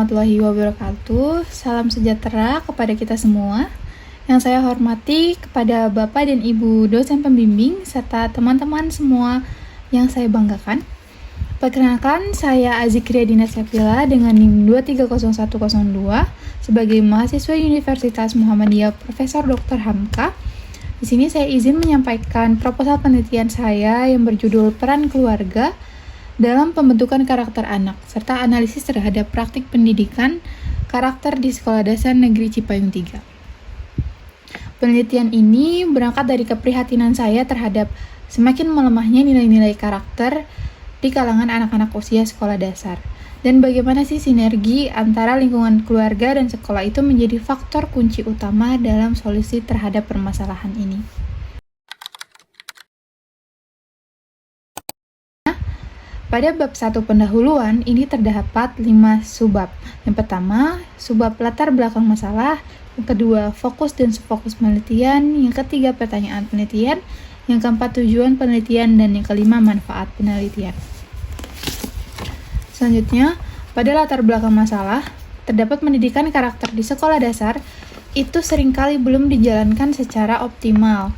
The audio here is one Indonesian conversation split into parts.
warahmatullahi wabarakatuh. Salam sejahtera kepada kita semua. Yang saya hormati kepada Bapak dan Ibu dosen pembimbing serta teman-teman semua yang saya banggakan. Perkenalkan, saya Azikria Dina Sapila dengan NIM 230102 sebagai mahasiswa Universitas Muhammadiyah Profesor Dr. Hamka. Di sini saya izin menyampaikan proposal penelitian saya yang berjudul Peran Keluarga dalam pembentukan karakter anak, serta analisis terhadap praktik pendidikan karakter di Sekolah Dasar Negeri Cipayung 3. Penelitian ini berangkat dari keprihatinan saya terhadap semakin melemahnya nilai-nilai karakter di kalangan anak-anak usia sekolah dasar. Dan bagaimana sih sinergi antara lingkungan keluarga dan sekolah itu menjadi faktor kunci utama dalam solusi terhadap permasalahan ini. Pada bab 1 pendahuluan, ini terdapat 5 subbab. Yang pertama, subbab latar belakang masalah. Yang kedua, fokus dan subfokus penelitian. Yang ketiga, pertanyaan penelitian. Yang keempat, tujuan penelitian. Dan yang kelima, manfaat penelitian. Selanjutnya, pada latar belakang masalah, terdapat pendidikan karakter di sekolah dasar itu seringkali belum dijalankan secara optimal.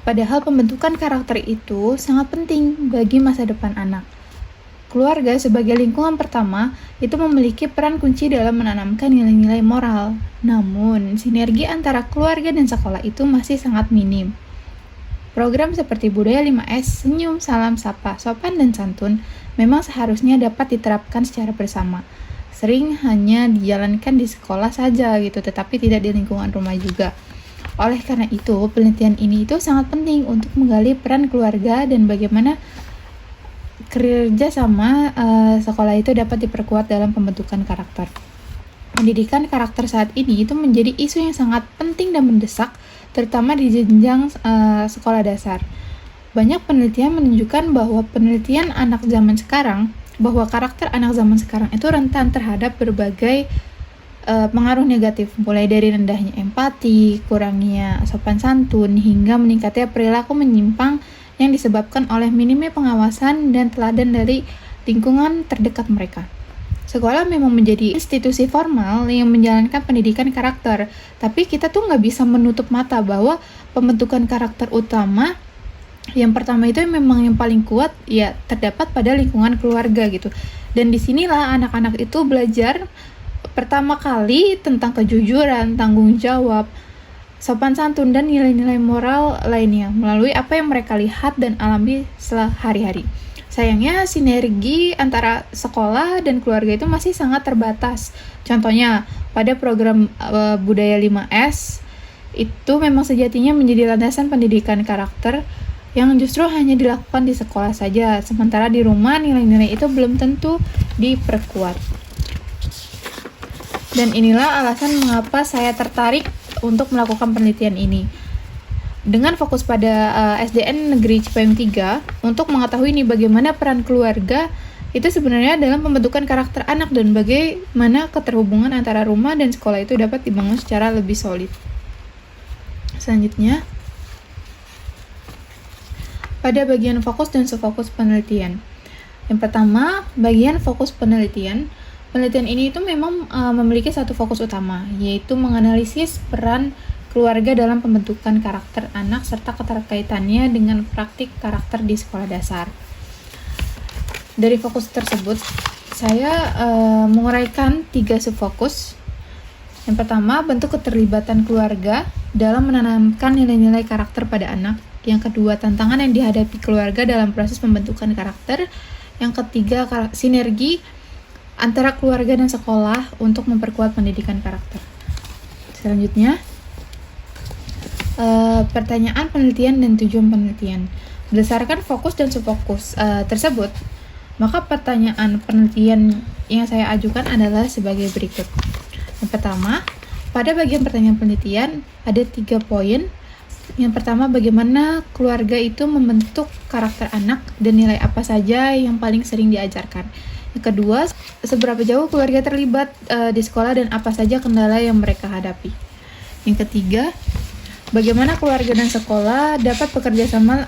Padahal pembentukan karakter itu sangat penting bagi masa depan anak. Keluarga sebagai lingkungan pertama itu memiliki peran kunci dalam menanamkan nilai-nilai moral. Namun, sinergi antara keluarga dan sekolah itu masih sangat minim. Program seperti Budaya 5S, Senyum, Salam, Sapa, Sopan, dan Santun memang seharusnya dapat diterapkan secara bersama. Sering hanya dijalankan di sekolah saja gitu, tetapi tidak di lingkungan rumah juga. Oleh karena itu, penelitian ini itu sangat penting untuk menggali peran keluarga dan bagaimana kerja sama sekolah itu dapat diperkuat dalam pembentukan karakter. Pendidikan karakter saat ini itu menjadi isu yang sangat penting dan mendesak, terutama di jenjang sekolah dasar. Banyak penelitian menunjukkan bahwa karakter anak zaman sekarang itu rentan terhadap berbagai pengaruh negatif, mulai dari rendahnya empati, kurangnya sopan santun, hingga meningkatnya perilaku menyimpang yang disebabkan oleh minimnya pengawasan dan teladan dari lingkungan terdekat mereka. Sekolah memang menjadi institusi formal yang menjalankan pendidikan karakter, tapi kita tuh nggak bisa menutup mata bahwa pembentukan karakter utama yang pertama itu memang yang paling kuat ya terdapat pada lingkungan keluarga gitu. Dan disinilah anak-anak itu belajar pertama kali tentang kejujuran, tanggung jawab, sopan santun, dan nilai-nilai moral lainnya melalui apa yang mereka lihat dan alami sehari-hari. Sayangnya, sinergi antara sekolah dan keluarga itu masih sangat terbatas. Contohnya, pada program Budaya 5S, itu memang sejatinya menjadi landasan pendidikan karakter yang justru hanya dilakukan di sekolah saja, sementara di rumah nilai-nilai itu belum tentu diperkuat. Dan inilah alasan mengapa saya tertarik untuk melakukan penelitian ini. Dengan fokus pada SDN Negeri Cipayung 3 untuk mengetahui nih bagaimana peran keluarga itu sebenarnya dalam pembentukan karakter anak dan bagaimana keterhubungan antara rumah dan sekolah itu dapat dibangun secara lebih solid. Selanjutnya, pada bagian fokus dan subfokus penelitian. Yang pertama, bagian fokus penelitian. Penelitian ini itu memang memiliki satu fokus utama, yaitu menganalisis peran keluarga dalam pembentukan karakter anak serta keterkaitannya dengan praktik karakter di sekolah dasar. Dari fokus tersebut, saya menguraikan 3 subfokus. Yang pertama, bentuk keterlibatan keluarga dalam menanamkan nilai-nilai karakter pada anak. Yang kedua, tantangan yang dihadapi keluarga dalam proses pembentukan karakter. Yang ketiga, sinergi antara keluarga dan sekolah untuk memperkuat pendidikan karakter. Selanjutnya, pertanyaan penelitian dan tujuan penelitian. Berdasarkan fokus dan subfokus tersebut, maka pertanyaan penelitian yang saya ajukan adalah sebagai berikut. Yang pertama, pada bagian pertanyaan penelitian ada 3 poin. Yang pertama, bagaimana keluarga itu membentuk karakter anak dan nilai apa saja yang paling sering diajarkan. Yang kedua, seberapa jauh keluarga terlibat di sekolah dan apa saja kendala yang mereka hadapi. Yang ketiga, bagaimana keluarga dan sekolah dapat bekerja sama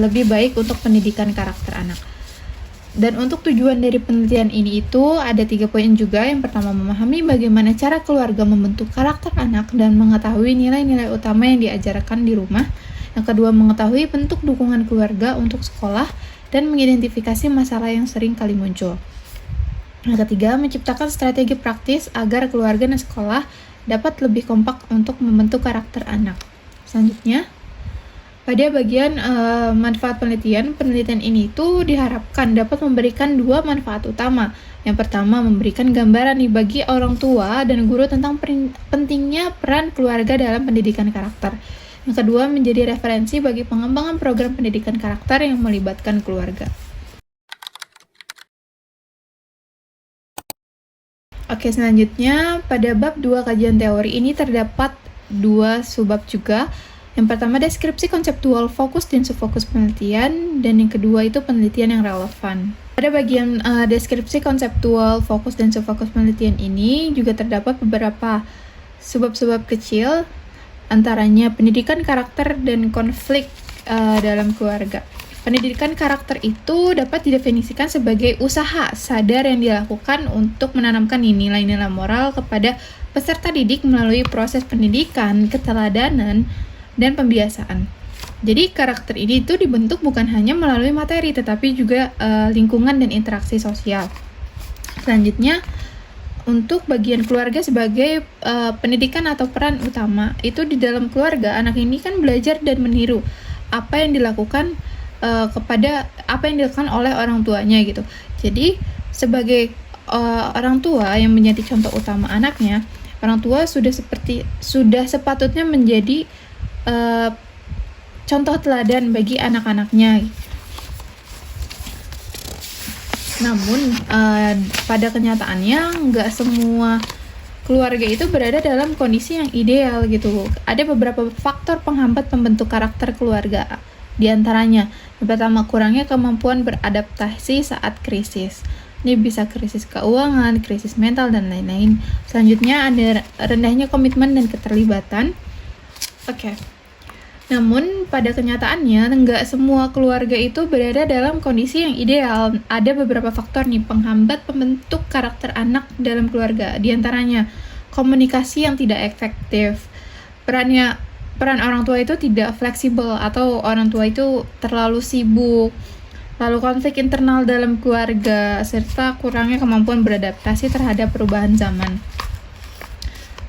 lebih baik untuk pendidikan karakter anak. Dan untuk tujuan dari penelitian ini itu ada 3 poin juga. Yang pertama, memahami bagaimana cara keluarga membentuk karakter anak dan mengetahui nilai-nilai utama yang diajarkan di rumah. Yang kedua, mengetahui bentuk dukungan keluarga untuk sekolah dan mengidentifikasi masalah yang sering kali muncul. Yang ketiga, menciptakan strategi praktis agar keluarga dan sekolah dapat lebih kompak untuk membentuk karakter anak. Selanjutnya, pada bagian manfaat penelitian ini tuh diharapkan dapat memberikan 2 manfaat utama. Yang pertama, memberikan gambaran nih bagi orang tua dan guru tentang pentingnya peran keluarga dalam pendidikan karakter. Yang kedua, menjadi referensi bagi pengembangan program pendidikan karakter yang melibatkan keluarga. Oke, selanjutnya pada bab 2 kajian teori ini terdapat 2 subbab juga. Yang pertama, deskripsi konseptual fokus dan subfokus penelitian, dan yang kedua itu penelitian yang relevan. Pada bagian deskripsi konseptual fokus dan subfokus penelitian ini juga terdapat beberapa subbab-subbab kecil, antaranya pendidikan karakter dan konflik dalam keluarga. Pendidikan karakter itu dapat didefinisikan sebagai usaha sadar yang dilakukan untuk menanamkan nilai-nilai moral kepada peserta didik melalui proses pendidikan, keteladanan, dan pembiasaan. Jadi karakter ini itu dibentuk bukan hanya melalui materi, tetapi juga lingkungan dan interaksi sosial. Selanjutnya, untuk bagian keluarga sebagai pendidikan atau peran utama, itu di dalam keluarga, anak ini kan belajar dan meniru apa yang dilakukan oleh orang tuanya gitu. Jadi sebagai orang tua yang menjadi contoh utama anaknya, orang tua sudah sepatutnya menjadi contoh teladan bagi anak-anaknya. Namun pada kenyataannya nggak semua keluarga itu berada dalam kondisi yang ideal gitu. Ada beberapa faktor penghambat pembentuk karakter keluarga. Di antaranya, yang pertama, kurangnya kemampuan beradaptasi saat krisis. Ini bisa krisis keuangan, krisis mental, dan lain-lain. Selanjutnya ada rendahnya komitmen dan keterlibatan. Oke. Namun pada kenyataannya nggak semua keluarga itu berada dalam kondisi yang ideal. Ada beberapa faktor nih penghambat pembentuk karakter anak dalam keluarga. Di antaranya komunikasi yang tidak efektif. Peran orang tua itu tidak fleksibel atau orang tua itu terlalu sibuk. Lalu konflik internal dalam keluarga serta kurangnya kemampuan beradaptasi terhadap perubahan zaman.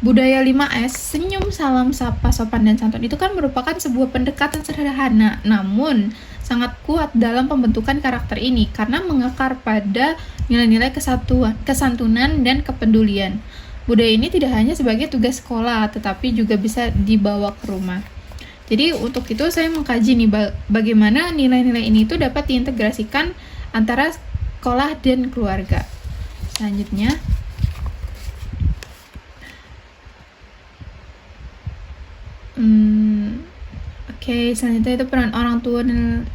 Budaya 5S, senyum, salam, sapa, sopan, dan santun itu kan merupakan sebuah pendekatan sederhana, namun sangat kuat dalam pembentukan karakter ini karena mengakar pada nilai-nilai kesantunan, dan kepedulian. Budaya ini tidak hanya sebagai tugas sekolah, tetapi juga bisa dibawa ke rumah. Jadi untuk itu saya mengkaji nih bagaimana nilai-nilai ini itu dapat diintegrasikan antara sekolah dan keluarga. Selanjutnya, selanjutnya itu peran orang tua dan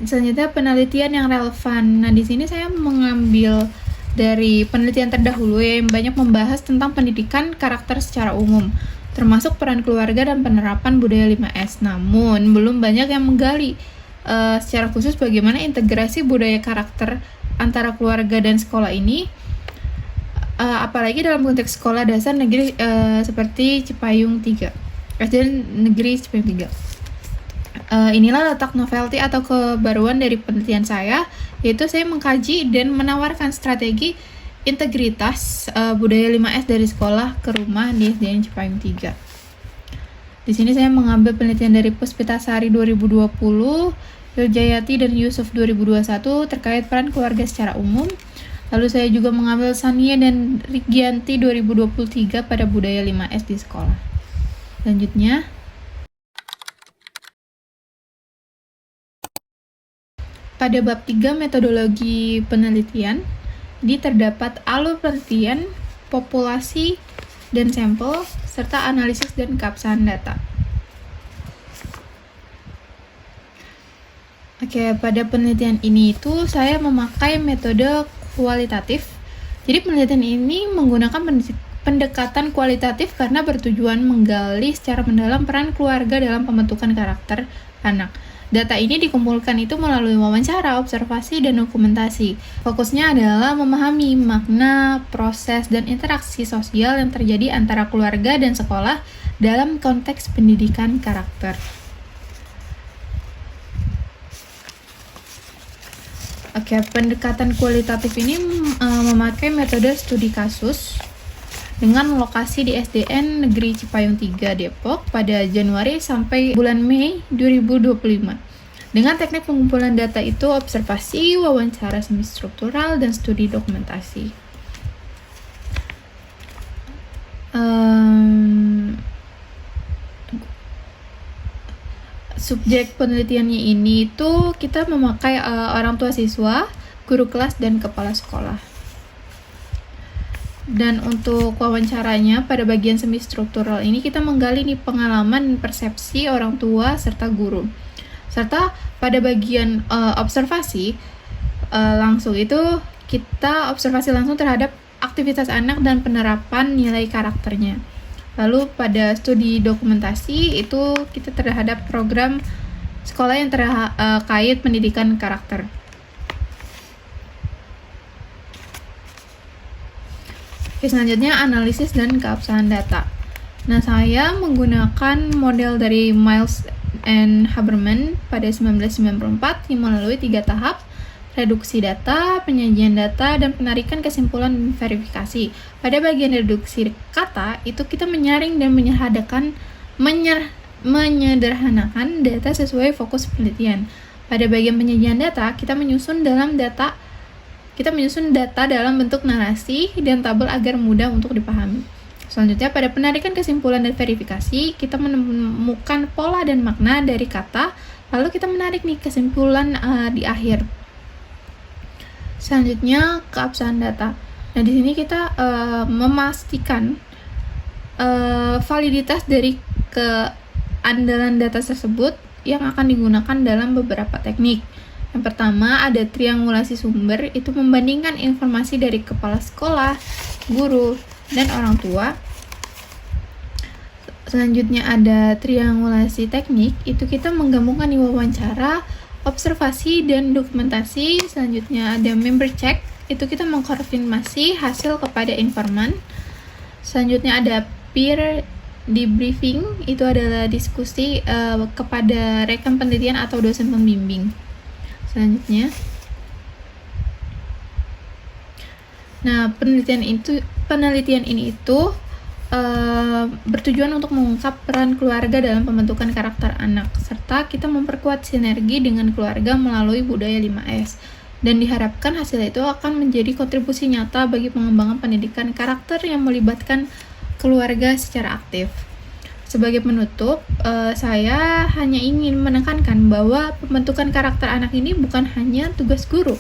selanjutnya penelitian yang relevan. Nah, di sini saya mengambil dari penelitian terdahulu yang banyak membahas tentang pendidikan karakter secara umum, termasuk peran keluarga dan penerapan budaya 5S. Namun, belum banyak yang menggali secara khusus bagaimana integrasi budaya karakter antara keluarga dan sekolah ini. Apalagi dalam konteks sekolah dasar negeri seperti Cipayung 3, SD Negeri Cipayung 3. Inilah letak novelty atau kebaruan dari penelitian saya, yaitu saya mengkaji dan menawarkan strategi integritas budaya 5S dari sekolah ke rumah di SD Cipayung 3. Di sini saya mengambil penelitian dari Puspitasari 2020, Yuljayati dan Yusuf 2021 terkait peran keluarga secara umum. Lalu saya juga mengambil Sania dan Rigianti 2023 pada budaya 5S di sekolah. Selanjutnya, pada bab 3 metodologi penelitian, di terdapat alur penelitian, populasi, dan sampel, serta analisis dan keabsahan data. Pada penelitian ini itu saya memakai metode kualitatif. Jadi penelitian ini menggunakan pendekatan kualitatif karena bertujuan menggali secara mendalam peran keluarga dalam pembentukan karakter anak. Data ini dikumpulkan itu melalui wawancara, observasi, dan dokumentasi. Fokusnya adalah memahami makna, proses, dan interaksi sosial yang terjadi antara keluarga dan sekolah dalam konteks pendidikan karakter. Oke, pendekatan kualitatif ini memakai metode studi kasus dengan lokasi di SDN Negeri Cipayung 3 Depok pada Januari sampai bulan Mei 2025. Dengan teknik pengumpulan data itu observasi, wawancara semi-struktural, dan studi dokumentasi. Subjek penelitiannya ini itu kita memakai orang tua siswa, guru kelas, dan kepala sekolah. Dan untuk wawancaranya pada bagian semi struktural ini kita menggali nih pengalaman dan persepsi orang tua serta guru. Serta pada bagian observasi langsung itu kita observasi langsung terhadap aktivitas anak dan penerapan nilai karakternya. Lalu pada studi dokumentasi itu kita terhadap program sekolah yang terkait pendidikan karakter. Oke, selanjutnya analisis dan keabsahan data. Nah, saya menggunakan model dari Miles and Haberman pada 1994 yang melalui 3 tahap: reduksi data, penyajian data, dan penarikan kesimpulan dan verifikasi. Pada bagian reduksi kata, itu kita menyaring dan menyederhanakan data sesuai fokus penelitian. Pada bagian penyajian data, kita menyusun data dalam bentuk narasi dan tabel agar mudah untuk dipahami. Selanjutnya, pada penarikan kesimpulan dan verifikasi, kita menemukan pola dan makna dari kata, lalu kita menarik nih kesimpulan di akhir. Selanjutnya, keabsahan data. Nah, di sini kita memastikan validitas dari keandalan data tersebut yang akan digunakan dalam beberapa teknik. Yang pertama ada triangulasi sumber, itu membandingkan informasi dari kepala sekolah, guru, dan orang tua. Selanjutnya ada triangulasi teknik, itu kita menggabungkan wawancara, observasi, dan dokumentasi. Selanjutnya ada member check, itu kita mengkonfirmasi hasil kepada informan. Selanjutnya ada peer debriefing, itu adalah diskusi kepada rekan penelitian atau dosen pembimbing. Selanjutnya, nah penelitian ini itu bertujuan untuk mengungkap peran keluarga dalam pembentukan karakter anak, serta kita memperkuat sinergi dengan keluarga melalui budaya 5S, dan diharapkan hasil itu akan menjadi kontribusi nyata bagi pengembangan pendidikan karakter yang melibatkan keluarga secara aktif. Sebagai penutup, saya hanya ingin menekankan bahwa pembentukan karakter anak ini bukan hanya tugas guru,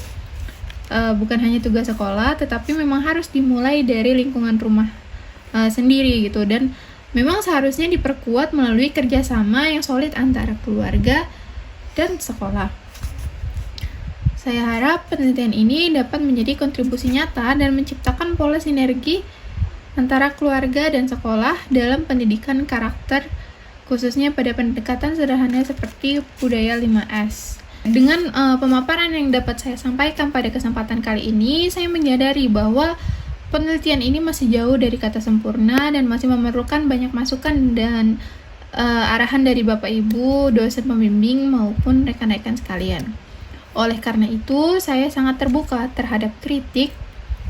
bukan hanya tugas sekolah, tetapi memang harus dimulai dari lingkungan rumah sendiri gitu, dan memang seharusnya diperkuat melalui kerjasama yang solid antara keluarga dan sekolah. Saya harap penelitian ini dapat menjadi kontribusi nyata dan menciptakan pola sinergi antara keluarga dan sekolah dalam pendidikan karakter, khususnya pada pendekatan sederhana seperti budaya 5S. Dengan pemaparan yang dapat saya sampaikan pada kesempatan kali ini, saya menyadari bahwa penelitian ini masih jauh dari kata sempurna dan masih memerlukan banyak masukan dan arahan dari Bapak Ibu, dosen pembimbing maupun rekan-rekan sekalian. Oleh karena itu, saya sangat terbuka terhadap kritik,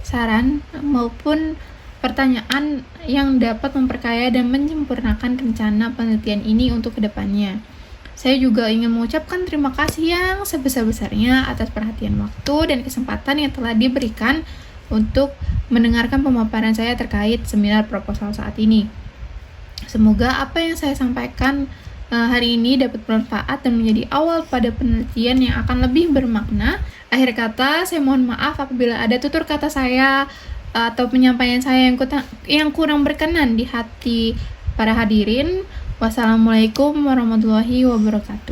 saran, maupun pertanyaan yang dapat memperkaya dan menyempurnakan rencana penelitian ini untuk kedepannya. Saya juga ingin mengucapkan terima kasih yang sebesar-besarnya atas perhatian waktu dan kesempatan yang telah diberikan untuk mendengarkan pemaparan saya terkait seminar proposal saat ini. Semoga apa yang saya sampaikan hari ini dapat bermanfaat dan menjadi awal pada penelitian yang akan lebih bermakna. Akhir kata, saya mohon maaf apabila ada tutur kata saya atau penyampaian saya yang kurang berkenan di hati para hadirin. Wassalamualaikum warahmatullahi wabarakatuh.